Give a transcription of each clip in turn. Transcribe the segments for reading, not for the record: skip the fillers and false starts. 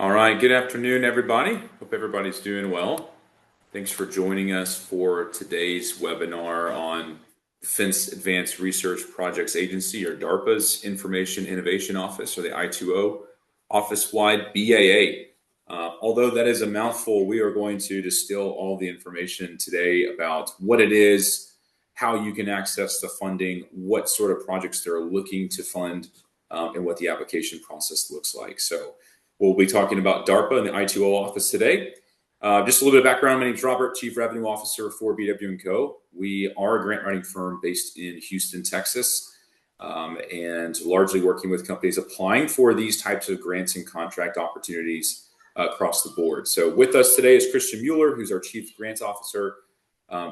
All right, good afternoon, everybody. Hope everybody's doing well. Thanks for joining us for today's webinar on Defense Advanced Research Projects Agency, or DARPA's Information Innovation Office, or the I2O Office-Wide BAA. Although that is a mouthful, we are going to distill all the information today about what it is, how you can access the funding, what sort of projects they're looking to fund, and what the application process looks like. So we'll be talking about DARPA and the I2O office today. Just a little bit of background. My name is Robert, Chief Revenue Officer for BW&CO. We are a grant writing firm based in Houston, Texas, and largely working with companies applying for these types of grants and contract opportunities across the board. So with us today is Christian Mueller, who's our Chief Grants Officer,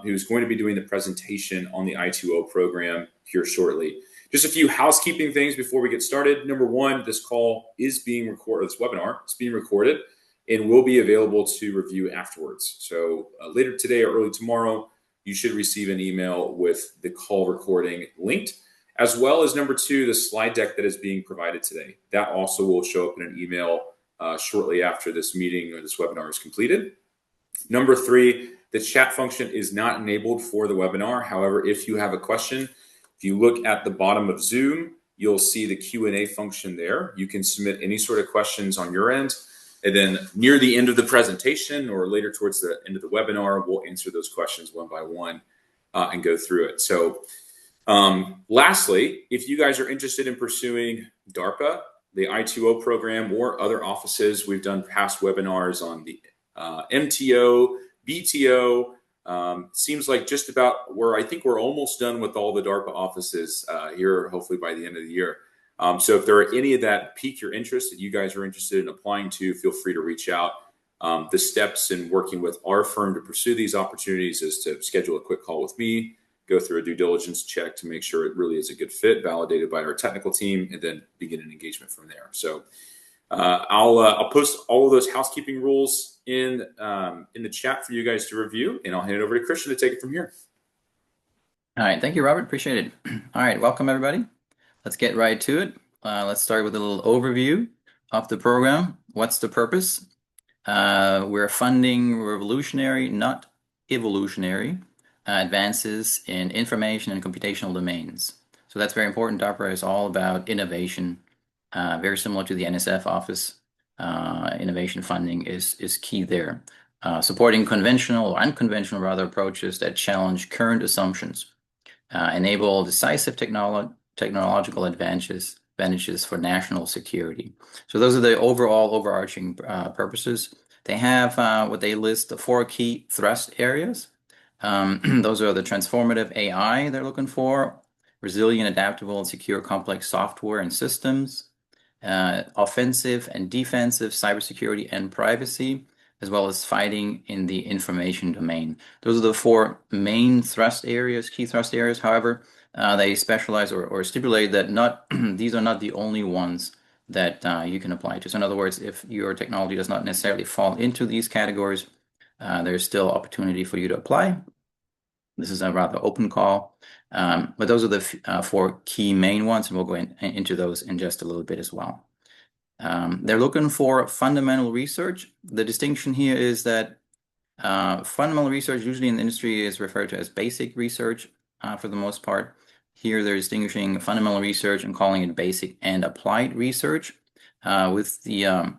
who's going to be doing the presentation on the I2O program here shortly. Just a few housekeeping things before we get started. Number one, this call is being recorded, this webinar is being recorded and will be available to review afterwards. So later today or early tomorrow, you should receive an email with the call recording linked, as well as number two, the slide deck that is being provided today. That also will show up in an email shortly after this meeting or this webinar is completed. Number three, the chat function is not enabled for the webinar. However, if you have a question, if you look at the bottom of Zoom, you'll see the Q&A function there. You can submit any sort of questions on your end. And then near the end of the presentation or later towards the end of the webinar, we'll answer those questions one by one and go through it. So lastly, if you guys are interested in pursuing DARPA, the I2O program, or other offices, we've done past webinars on the MTO, BTO. Seems like just about I think we're almost done with all the DARPA offices here, hopefully by the end of the year. So if there are any of that pique your interest that you guys are interested in applying to, feel free to reach out. The steps in working with our firm to pursue these opportunities is to schedule a quick call with me, go through a due diligence check to make sure it really is a good fit, validated by our technical team, and then begin an engagement from there. So I'll post all of those housekeeping rules in the chat for you guys to review, and I'll hand it over to Christian to take it from here. All right, thank you, Robert. Appreciate it. All right, welcome everybody. Let's get right to it. Let's start with a little overview of the program. What's the purpose? We're funding revolutionary, not evolutionary, advances in information and computational domains. So that's very important. DARPA is all about innovation, very similar to the NSF office. Innovation funding is key there. Supporting conventional or unconventional rather approaches that challenge current assumptions, enable decisive technological advantages for national security. So those are the overarching purposes. They have what they list the four key thrust areas. Those are the transformative AI they're looking for, resilient, adaptable, and secure complex software and systems, offensive and defensive cybersecurity and privacy, as well as fighting in the information domain. Those are the four main thrust areas, key thrust areas. However, they specialize or stipulate that these are not the only ones that you can apply to. So in other words, if your technology does not necessarily fall into these categories, there's still opportunity for you to apply. This is a rather open call, but those are the four key main ones, and we'll go into those in just a little bit as well. They're looking for fundamental research. The distinction here is that fundamental research usually in the industry is referred to as basic research for the most part. Here they're distinguishing fundamental research and calling it basic and applied research, with the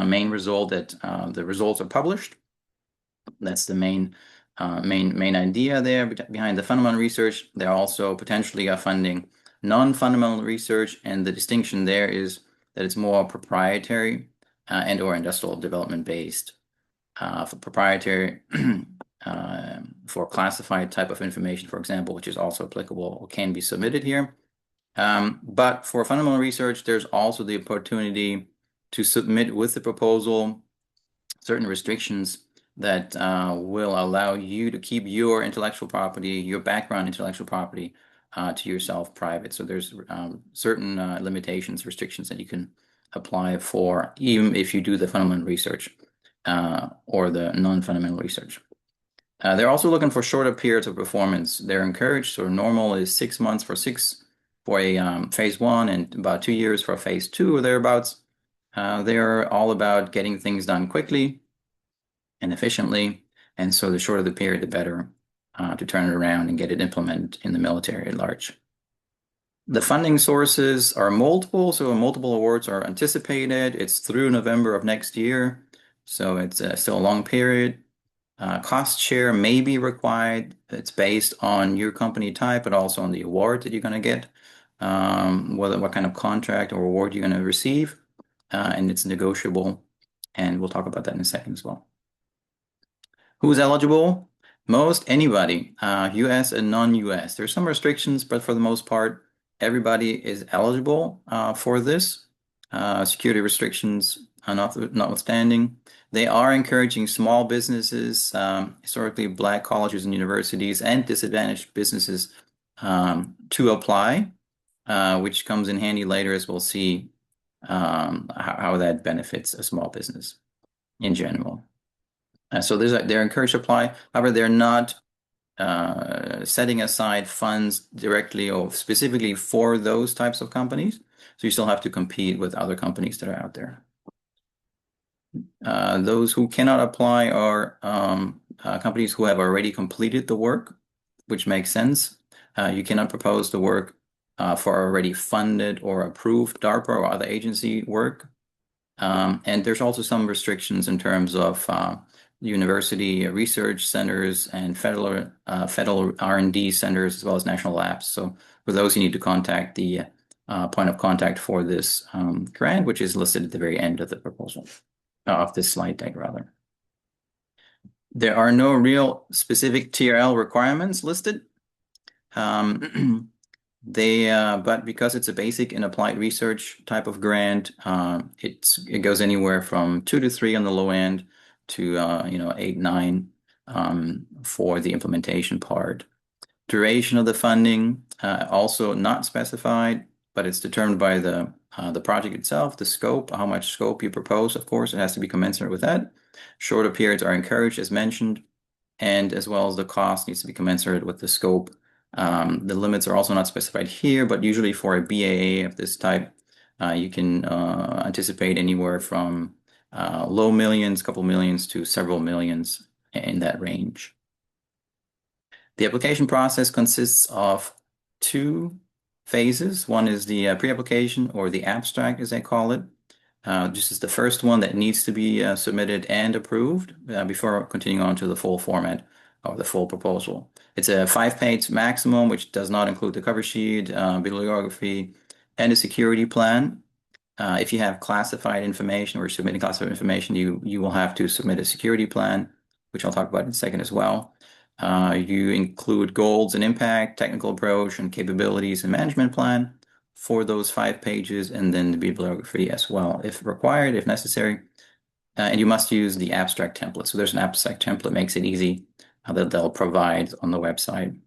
main result that the results are published. That's the main idea there behind the fundamental research. They're also potentially funding non-fundamental research, and the distinction there is that it's more proprietary and or industrial development based. For proprietary, for classified type of information, for example, which is also applicable or can be submitted here. But for fundamental research, there's also the opportunity to submit with the proposal certain restrictions that will allow you to keep your intellectual property, your background intellectual property, to yourself private. So there's certain limitations, restrictions that you can apply for, even if you do the fundamental research or the non-fundamental research. They're also looking for shorter periods of performance. They're encouraged, so normal is 6 months for a phase 1 and about 2 years for a phase 2 or thereabouts. They're all about getting things done quickly and efficiently, and so the shorter the period, the better to turn it around and get it implemented in the military at large. The funding sources are multiple, so multiple awards are anticipated. It's through November of next year, so it's still a long period. Cost share may be required. It's based on your company type, but also on the award that you're going to get, what kind of contract or award you're going to receive, and it's negotiable. And we'll talk about that in a second as well. Who's eligible? Most anybody, US and non-US. There's some restrictions, but for the most part, everybody is eligible for this. Security restrictions are notwithstanding. They are encouraging small businesses, historically black colleges and universities, and disadvantaged businesses to apply, which comes in handy later as we'll see how that benefits a small business in general. So they're encouraged to apply. However, they're not setting aside funds directly or specifically for those types of companies. So you still have to compete with other companies that are out there. Those who cannot apply are companies who have already completed the work, which makes sense. You cannot propose the work for already funded or approved DARPA or other agency work. And there's also some restrictions in terms of university research centers and federal R&D centers as well as national labs. So for those, you need to contact the point of contact for this grant, which is listed at the very end of the proposal, of this slide deck rather. There are no real specific TRL requirements listed. But because it's a basic and applied research type of grant, it goes anywhere from 2 to 3 on the low end to 8, 9 for the implementation part. Duration of the funding also not specified, but it's determined by the project itself, the scope, how much scope you propose. Of course, it has to be commensurate with that. Shorter periods are encouraged, as mentioned, and as well as the cost needs to be commensurate with the scope. The limits are also not specified here, but usually for a BAA of this type, you can anticipate anywhere from low millions, couple millions, to several millions in that range. The application process consists of 2 phases. One is the pre-application, or the abstract as they call it. This is the first one that needs to be submitted and approved before continuing on to the full format of the full proposal. It's a 5-page maximum, which does not include the cover sheet, bibliography, and a security plan. If you have classified information or submitting classified information, you will have to submit a security plan, which I'll talk about in a second as well. You include goals and impact, technical approach, and capabilities and management plan for those 5 pages, and then the bibliography as well, if required, if necessary. And you must use the abstract template. So there's an abstract template, makes it easy, that they'll provide on the website.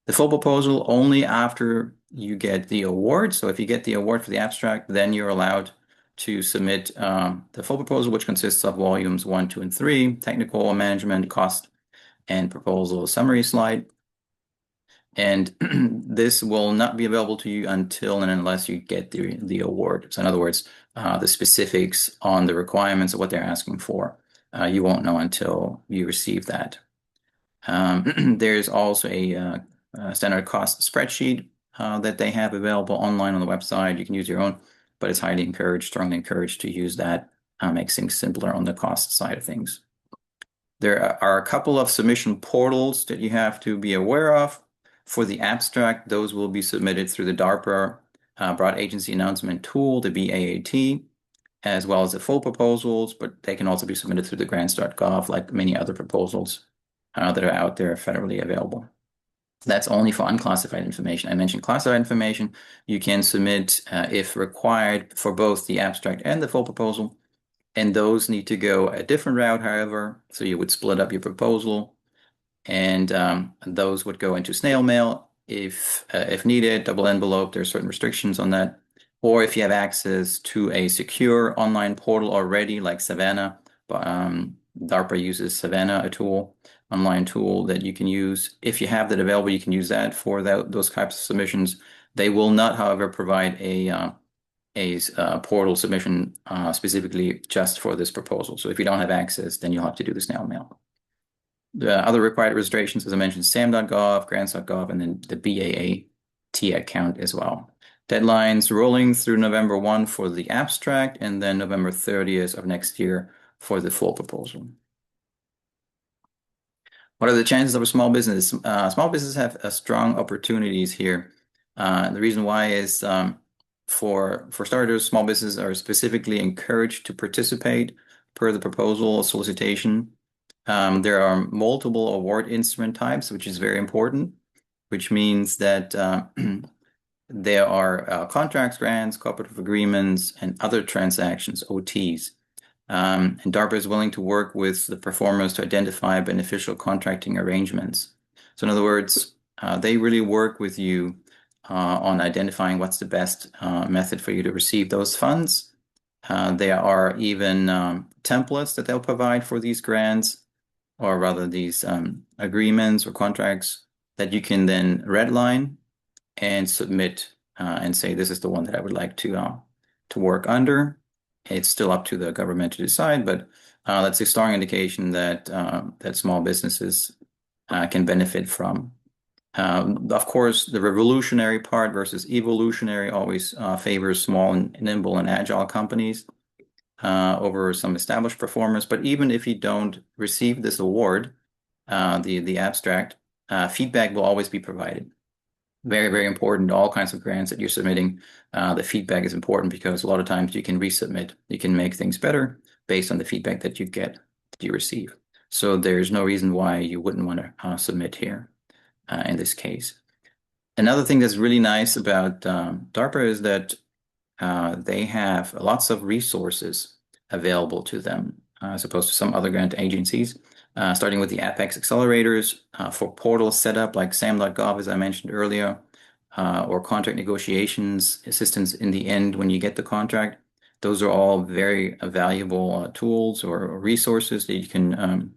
The full proposal only after you get the award. So if you get the award for the abstract, then you're allowed to submit the full proposal, which consists of volumes 1, 2, and 3, technical, management, cost, and proposal summary slide. And this will not be available to you until and unless you get the award. So in other words, the specifics on the requirements of what they're asking for, you won't know until you receive that. There's also a standard cost spreadsheet that they have available online on the website. You can use your own, but it's highly encouraged, strongly encouraged to use that. Makes things simpler on the cost side of things. There are a couple of submission portals that you have to be aware of. For the abstract, those will be submitted through the DARPA Broad Agency Announcement Tool, the BAAT, as well as the full proposals, but they can also be submitted through the grants.gov, like many other proposals that are out there federally available. That's only for unclassified information. I mentioned classified information. You can submit, if required, for both the abstract and the full proposal, and those need to go a different route, however. So you would split up your proposal, and those would go into snail mail if needed, double envelope. There are certain restrictions on that. Or if you have access to a secure online portal already, like Savannah, DARPA uses Savannah, a tool, online tool that you can use. If you have that available, you can use that for those types of submissions. They will not, however, provide a a portal submission specifically just for this proposal. So if you don't have access, then you'll have to do the snail mail. The other required registrations, as I mentioned, SAM.gov, grants.gov, and then the BAA-T account as well. Deadlines rolling through November 1 for the abstract, and then November 30th of next year for the full proposal. What are the chances of a small business? Small businesses have strong opportunities here. The reason why is for starters, small businesses are specifically encouraged to participate per the proposal solicitation. There are multiple award instrument types, which is very important, which means that there are contracts, grants, cooperative agreements, and other transactions, OTs. And DARPA is willing to work with the performers to identify beneficial contracting arrangements. So in other words, they really work with you on identifying what's the best method for you to receive those funds. There are even templates that they'll provide for these grants, or rather these agreements or contracts that you can then redline and submit and say, this is the one that I would like to work under. It's still up to the government to decide, but that's a strong indication that that small businesses can benefit from. Of course, the revolutionary part versus evolutionary always favors small and nimble and agile companies over some established performers. But even if you don't receive this award, the abstract, feedback will always be provided. Very, very important. All kinds of grants that you're submitting, the feedback is important because a lot of times you can resubmit. You can make things better based on the feedback that you get, that you receive. So there's no reason why you wouldn't want to submit here in this case. Another thing that's really nice about DARPA is that they have lots of resources available to them as opposed to some other grant agencies. Starting with the Apex accelerators for portal setup like SAM.gov, as I mentioned earlier, or contract negotiations assistance in the end when you get the contract. Those are all very valuable tools or resources that you can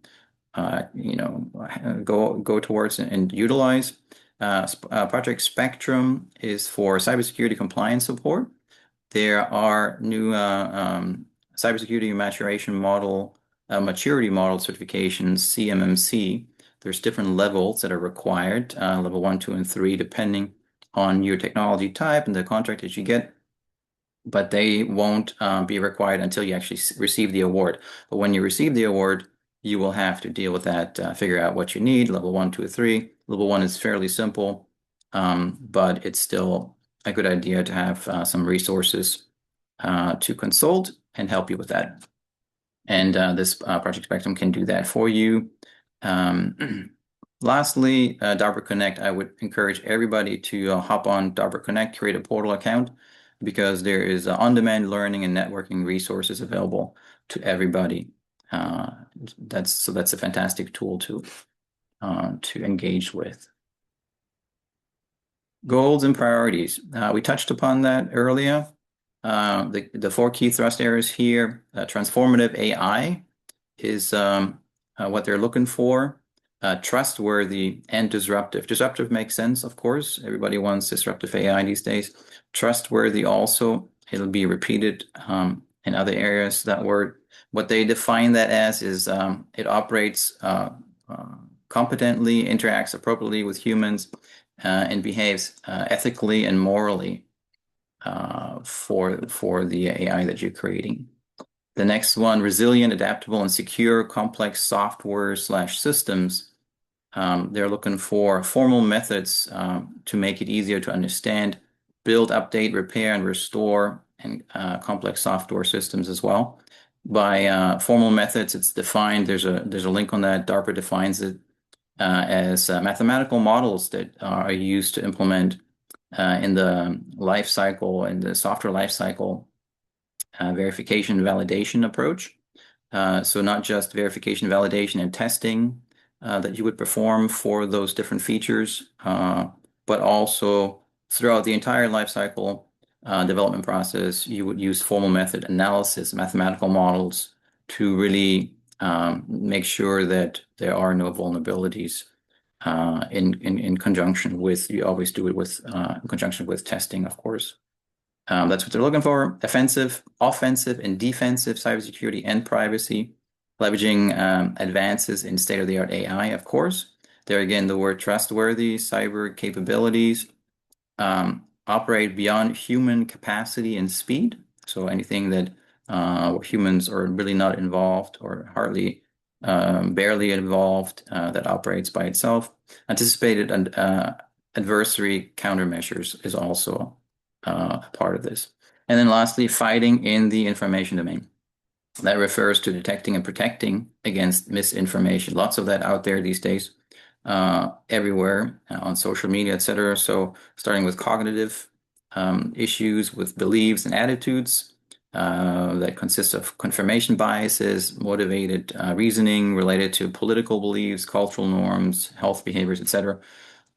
go towards and utilize. Project Spectrum is for cybersecurity compliance support. There are new cybersecurity maturity model certifications, CMMC. There's different levels that are required, level 1, 2, and 3, depending on your technology type and the contract that you get. But they won't be required until you actually receive the award. But when you receive the award, you will have to deal with that, figure out what you need, level 1, 2, 3. Level 1 is fairly simple, but it's still a good idea to have some resources to consult and help you with that. And this Project Spectrum can do that for you. Lastly, DARPA Connect. I would encourage everybody to hop on DARPA Connect, create a portal account, because there is on-demand learning and networking resources available to everybody. That's a fantastic tool to engage with. Goals and priorities. We touched upon that earlier. The 4 key thrust areas here. Transformative AI is what they're looking for. Trustworthy and disruptive. Disruptive makes sense, of course. Everybody wants disruptive AI these days. Trustworthy also. It'll be repeated in other areas. That word. What they define that as is it operates competently, interacts appropriately with humans, and behaves ethically and morally for the AI that you're creating. The next one, resilient, adaptable, and secure complex software/systems. They're looking for formal methods to make it easier to understand, build, update, repair, and restore, and complex software systems as well. By formal methods, it's defined. There's a link on that. DARPA defines it as mathematical models that are used to implement in the life cycle, in the software life cycle, verification validation approach. So not just verification, validation, and testing that you would perform for those different features, but also throughout the entire life cycle development process, you would use formal method analysis, mathematical models to really make sure that there are no vulnerabilities in conjunction with, you always do it with in conjunction with testing, of course. That's what they're looking for. Offensive, and defensive cybersecurity and privacy, leveraging advances in state-of-the-art AI, of course. There again, the word trustworthy, cyber capabilities, operate beyond human capacity and speed. So anything that where humans are really not involved or hardly, barely involved, that operates by itself. Anticipated adversary countermeasures is also part of this. And then lastly, fighting in the information domain. That refers to detecting and protecting against misinformation. Lots of that out there these days, everywhere on social media, etc. So starting with cognitive issues with beliefs and attitudes that consist of confirmation biases, motivated reasoning related to political beliefs, cultural norms, health behaviors, etc.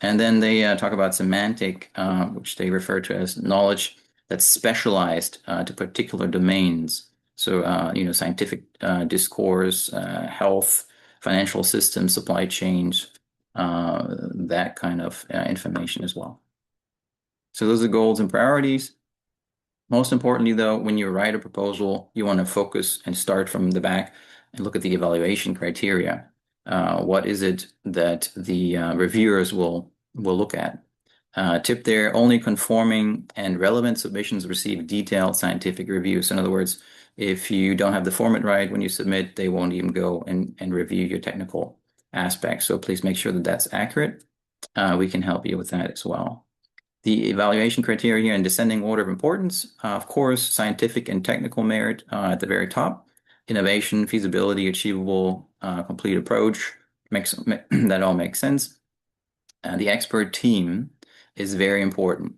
And then they talk about semantic, which they refer to as knowledge that's specialized to particular domains. So, scientific discourse, health, financial systems, supply chains, that kind of information as well. So those are goals and priorities. Most importantly, though, when you write a proposal, you want to focus and start from the back and look at the evaluation criteria. What is it that the reviewers will look at? Tip there, only conforming and relevant submissions receive detailed scientific reviews. In other words, if you don't have the format right when you submit, they won't even go and review your technical aspects. So please make sure that that's accurate. We can help you with that as well. The evaluation criteria here in descending order of importance, of course, scientific and technical merit at the very top, innovation, feasibility, achievable, complete approach, that all makes sense. The expert team is very important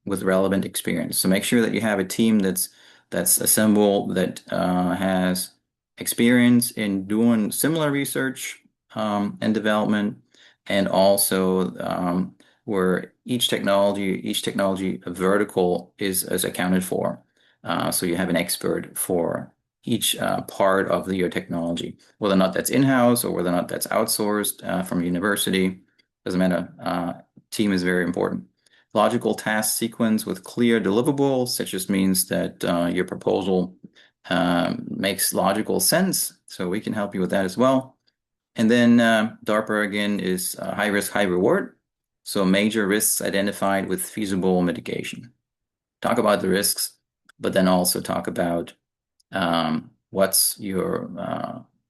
with relevant experience. So make sure that you have a team that's assembled that has experience in doing similar research and development, and also where each technology vertical is accounted for. So you have an expert for each part of your technology, whether or not that's in-house or whether or not that's outsourced from a university. Doesn't matter. Team is very important. Logical task sequence with clear deliverables. That just means that your proposal makes logical sense. So we can help you with that as well. And then DARPA again is high risk, high reward. So major risks identified with feasible mitigation. Talk about the risks, but then also talk about what's your,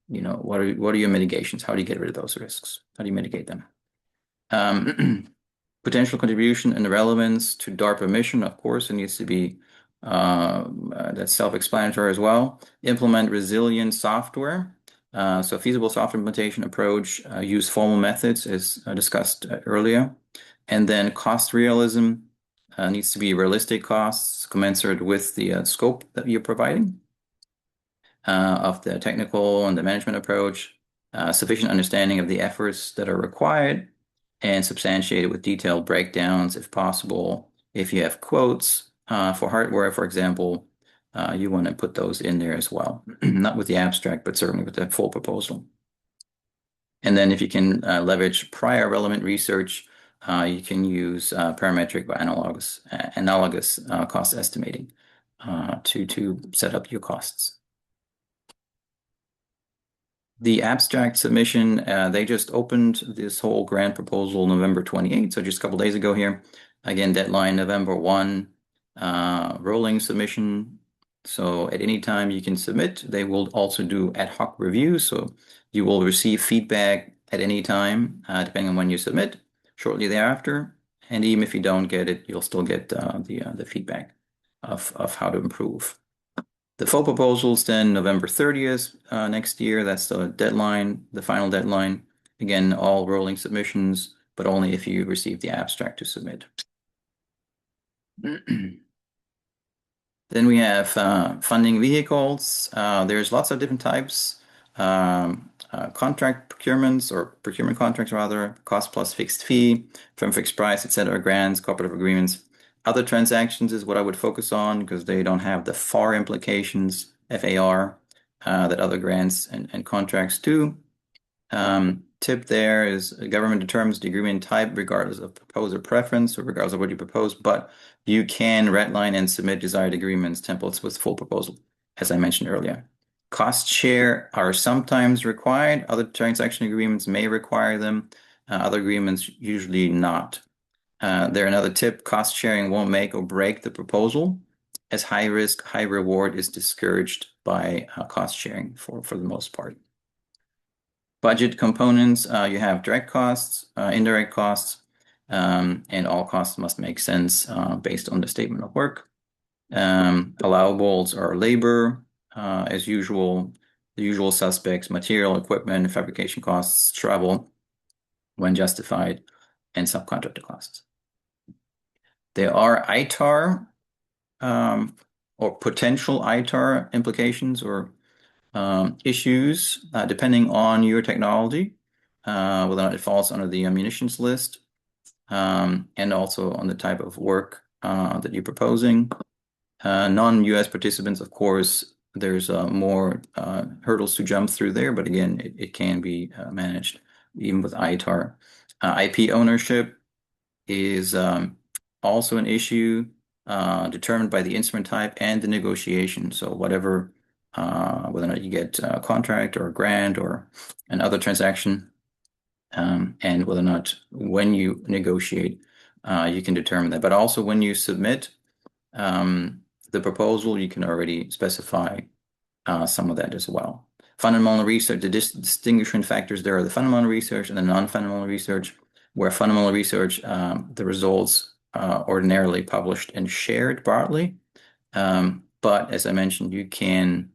what are your mitigations? How do you get rid of those risks? How do you mitigate them? Potential contribution and relevance to DARPA mission, of course, it needs to be that's self-explanatory as well. Implement resilient software. So feasible software implementation approach, use formal methods as discussed earlier. And then cost realism needs to be realistic costs commensurate with the scope that you're providing of the technical and the management approach, sufficient understanding of the efforts that are required, and substantiated with detailed breakdowns if possible. If you have quotes for hardware, for example, you want to put those in there as well. Not with the abstract, but certainly with the full proposal. And then if you can leverage prior relevant research, you can use parametric or analogous cost estimating to set up your costs. The abstract submission, they just opened this whole grant proposal November 28th, so just a couple days ago here. Again, deadline November 1, rolling submission. So at any time you can submit. They will also do ad hoc reviews, so you will receive feedback at any time, depending on when you submit, shortly thereafter. And even if you don't get it, you'll still get the feedback of how to improve. The full proposals then November 30th next year. That's the deadline, the final deadline. Again, all rolling submissions, but only if you receive the abstract to submit. Then we have funding vehicles. There's lots of different types. Contract procurements, or procurement contracts rather, cost plus fixed fee, firm fixed price, etc., grants, cooperative agreements. Other transactions is what I would focus on because they don't have the FAR implications, FAR, that other grants and contracts do. tip there is government determines the agreement type regardless of proposer preference or regardless of what you propose, but you can redline and submit desired agreements templates with full proposal, as I mentioned earlier. Cost share are sometimes required. Other transaction agreements may require them. Other agreements usually not. There another tip, cost sharing won't make or break the proposal, as high risk, high reward is discouraged by cost sharing for the most part. Budget components, you have direct costs, indirect costs, and all costs must make sense based on the statement of work. Allowables are labor, as usual, the usual suspects, material, equipment, fabrication costs, travel, when justified, and subcontractor costs. There are ITAR or potential ITAR implications or issues depending on your technology, whether or not it falls under the munitions list, and also on the type of work that you're proposing. Non-US participants, of course, there's more hurdles to jump through there, but again, it can be managed even with ITAR. IP ownership is also an issue determined by the instrument type and the negotiation. So whatever, whether or not you get a contract or a grant or another transaction, and whether or not when you negotiate, you can determine that. But also when you submit the proposal, you can already specify some of that as well. Fundamental research, the distinguishing factors there are the fundamental research and the non-fundamental research, where fundamental research, the results ordinarily published and shared broadly. But as I mentioned, you can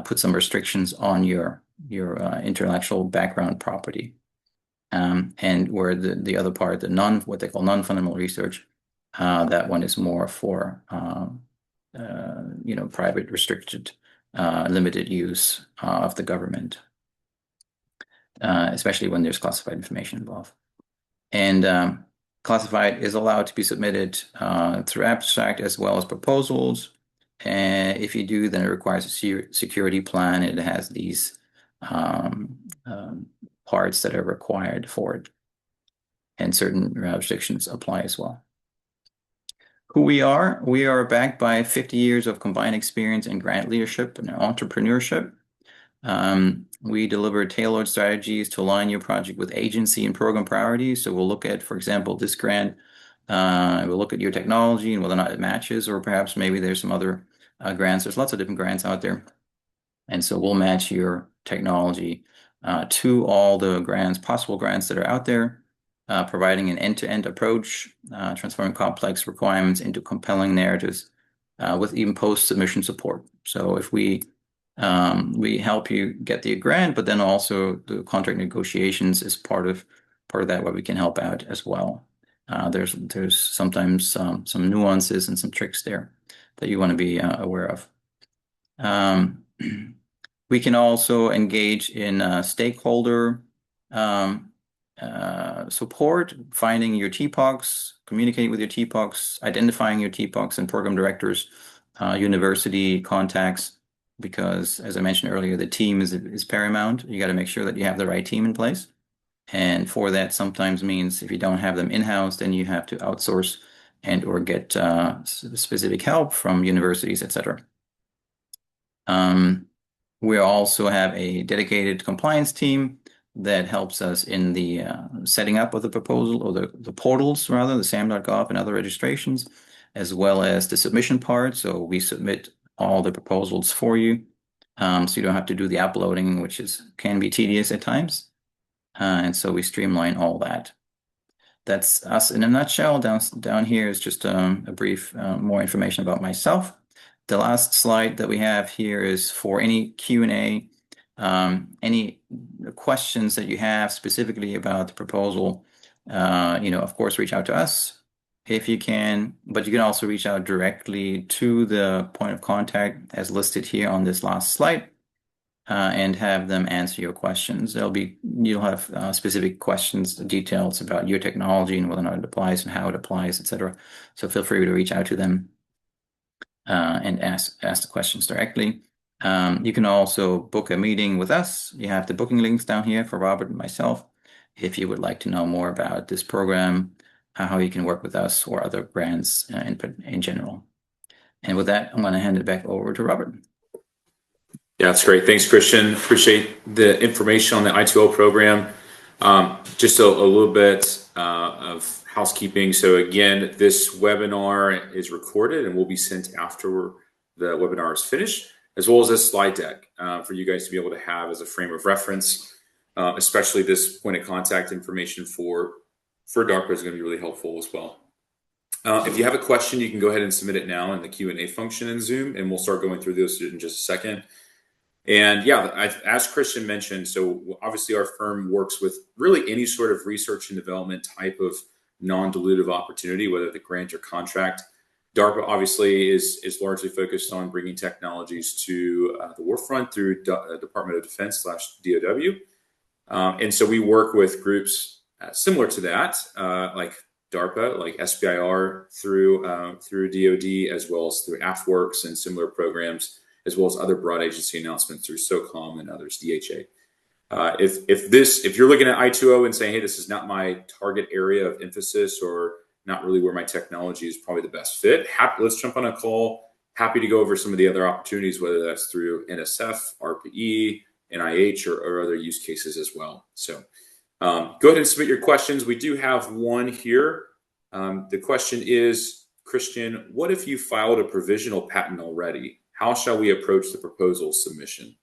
put some restrictions on your intellectual background property. And where the other part, what they call non-fundamental research, that one is more for private, restricted, limited use of the government, especially when there's classified information involved. And classified is allowed to be submitted through abstract as well as proposals. And if you do, then it requires a security plan. It has these parts that are required for it. And certain restrictions apply as well. Who we are backed by 50 years of combined experience in grant leadership and entrepreneurship. We deliver tailored strategies to align your project with agency and program priorities. So we'll look at, for example, this grant, we'll look at your technology and whether or not it matches, or perhaps maybe there's some other grants. There's lots of different grants out there. And so we'll match your technology to all the possible grants that are out there, providing an end-to-end approach, transforming complex requirements into compelling narratives with even post-submission support. So if we help you get the grant, but then also the contract negotiations is part of that where we can help out as well. There's sometimes some nuances and some tricks there that you want to be aware of. We can also engage in stakeholder support, finding your TPOCs, communicating with your TPOCs, identifying your TPOCs and program directors, university contacts, because as I mentioned earlier, the team is paramount. You got to make sure that you have the right team in place. And for that sometimes means if you don't have them in-house, then you have to outsource and or get specific help from universities, etc. We also have a dedicated compliance team that helps us in the setting up of the proposal, or the portals rather, the SAM.gov and other registrations, as well as the submission part. So we submit all the proposals for you, so you don't have to do the uploading, which can be tedious at times. And so we streamline all that. That's us in a nutshell. Down here is just a brief more information about myself. The last slide that we have here is for any Q&A, any questions that you have specifically about the proposal. Of course, reach out to us if you can, but you can also reach out directly to the point of contact as listed here on this last slide, and have them answer your questions. You'll have specific questions, details about your technology and whether or not it applies and how it applies, etc. So feel free to reach out to them and ask the questions directly. You can also book a meeting with us. You have the booking links down here for Robert and myself if you would like to know more about this program, how you can work with us or other grants in general. And with that, I'm going to hand it back over to Robert. Yeah, that's great. Thanks, Christian. Appreciate the information on the I2O program. Just a little bit of housekeeping. So again, this webinar is recorded and will be sent after the webinar is finished, as well as this slide deck for you guys to be able to have as a frame of reference, especially this point of contact information for DARPA is going to be really helpful as well. If you have a question, you can go ahead and submit it now in the Q&A function in Zoom, and we'll start going through this in just a second. And yeah, as Christian mentioned, so obviously our firm works with really any sort of research and development type of non-dilutive opportunity, whether the grant or contract. DARPA obviously is largely focused on bringing technologies to the warfront through Department of Defense / DOW. And so we work with groups similar to that, like DARPA, like SBIR through DoD, as well as through AFWorks and similar programs, as well as other broad agency announcements through SOCOM and others, DHA. If you're looking at I2O and saying, hey, this is not my target area of emphasis or not really where my technology is probably the best fit, let's jump on a call. Happy to go over some of the other opportunities, whether that's through NSF, RPE, NIH, or other use cases as well. So go ahead and submit your questions. We do have one here. The question is, Christian, what if you filed a provisional patent already? How shall we approach the proposal submission?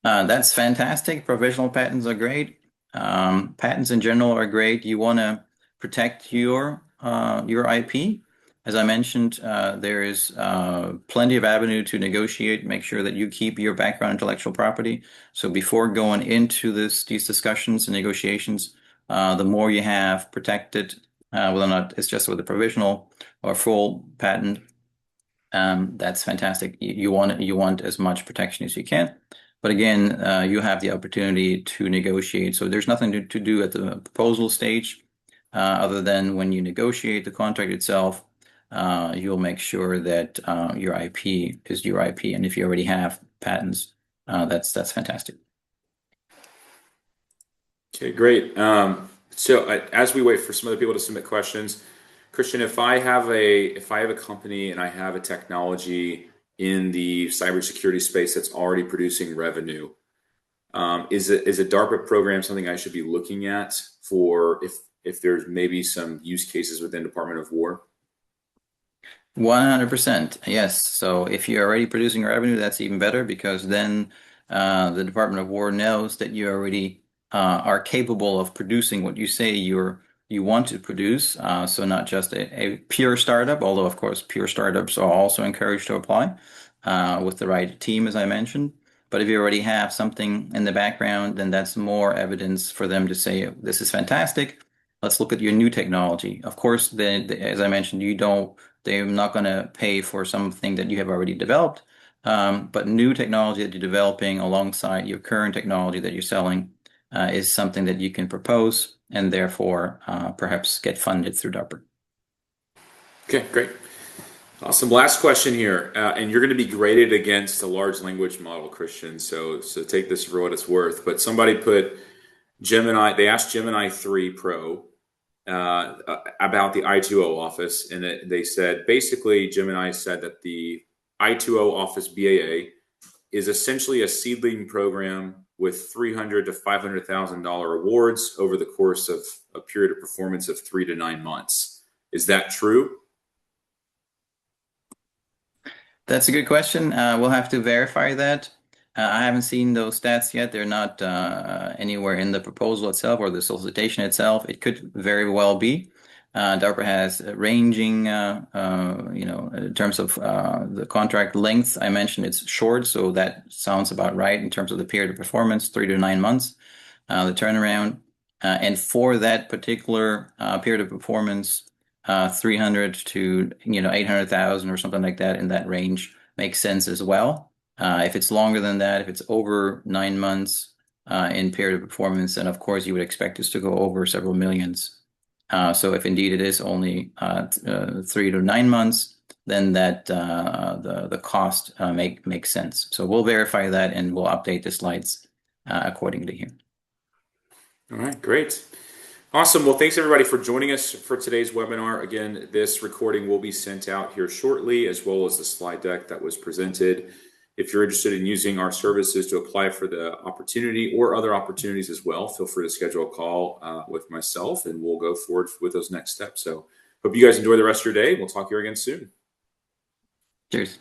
That's fantastic. Provisional patents are great. Patents in general are great. You want to protect your IP. As I mentioned, there is plenty of avenue to negotiate. Make sure that you keep your background intellectual property. So before going into these discussions and negotiations, the more you have protected, whether or not it's just with a provisional or full patent, that's fantastic. You want as much protection as you can. But again, you have the opportunity to negotiate. So there's nothing to do at the proposal stage, other than when you negotiate the contract itself, you'll make sure that your IP is your IP. And if you already have patents, that's fantastic. Okay, great. So as we wait for some other people to submit questions, Christian, if I have a company and I have a technology in the cybersecurity space that's already producing revenue, is a DARPA program something I should be looking at for if there's maybe some use cases within Department of War? 100%. Yes. So if you're already producing revenue, that's even better, because then the Department of War knows that you already are capable of producing what you say you want to produce. So not just a pure startup, although of course pure startups are also encouraged to apply with the right team, as I mentioned. But if you already have something in the background, then that's more evidence for them to say, this is fantastic. Let's look at your new technology. Of course, then, as I mentioned, they're not going to pay for something that you have already developed. But new technology that you're developing alongside your current technology that you're selling is something that you can propose and therefore perhaps get funded through DARPA. Okay, great. Awesome. Last question here, and you're going to be graded against a large language model, Christian. So take this for what it's worth. But somebody put Gemini. They asked Gemini 3 Pro about the I2O Office, and they said basically Gemini said that the I2O Office BAA is essentially a seedling program with $300,000 to $500,000 awards over the course of a period of performance of 3 to 9 months. Is that true? That's a good question. We'll have to verify that. I haven't seen those stats yet. They're not anywhere in the proposal itself or the solicitation itself. It could very well be. DARPA has ranging, in terms of the contract length. I mentioned it's short, so that sounds about right in terms of the period of performance, 3 to 9 months, the turnaround. And for that particular period of performance, 300 to 800,000 or something like that in that range makes sense as well. If it's longer than that, if it's over 9 months in period of performance, then of course you would expect us to go over several millions. So if indeed it is only 3 to 9 months, then that the cost makes sense. So we'll verify that and we'll update the slides accordingly here. All right, great. Awesome. Well, thanks everybody for joining us for today's webinar. Again, this recording will be sent out here shortly, as well as the slide deck that was presented. If you're interested in using our services to apply for the opportunity or other opportunities as well, feel free to schedule a call with myself and we'll go forward with those next steps. So hope you guys enjoy the rest of your day. We'll talk here again soon. Cheers.